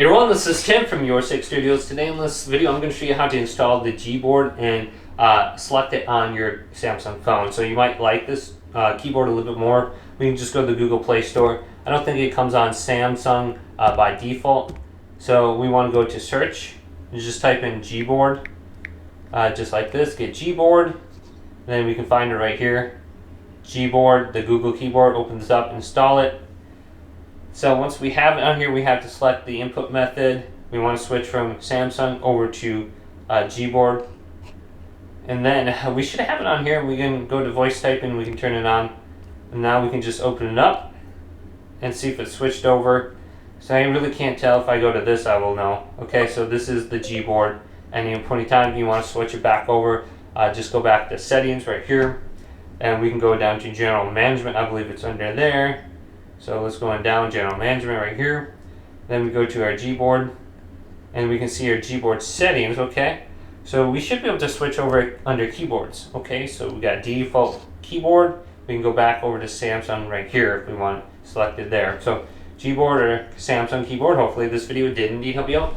Hey everyone, this is Tim from Your Six Studios. Today in this video I'm going to show you how to install the Gboard and select it on your Samsung phone. So you might like this keyboard a little bit more. We can just go to the Google Play Store. I don't think it comes on Samsung by default. So we want to go to search and just type in Gboard, just like this, get Gboard. Then we can find it right here. Gboard, the Google keyboard, opens up, install it. So once we have it on here, we have to select the input method. We want to switch from Samsung over to Gboard. And then we should have it on here. We can go to voice typing, we can turn it on. And now we can just open it up and see if it's switched over. So I really can't tell. If I go to this, I will know. Okay, so this is the Gboard. And at any point in time, if you want to switch it back over, just go back to settings right here. And we can go down to general management. I believe it's under there. So let's go on down, general management right here. Then we go to our Gboard and we can see our Gboard settings, okay? So we should be able to switch over under keyboards, okay? So we got default keyboard. We can go back over to Samsung right here if we want selected there. So Gboard or Samsung keyboard. Hopefully this video did indeed help you out.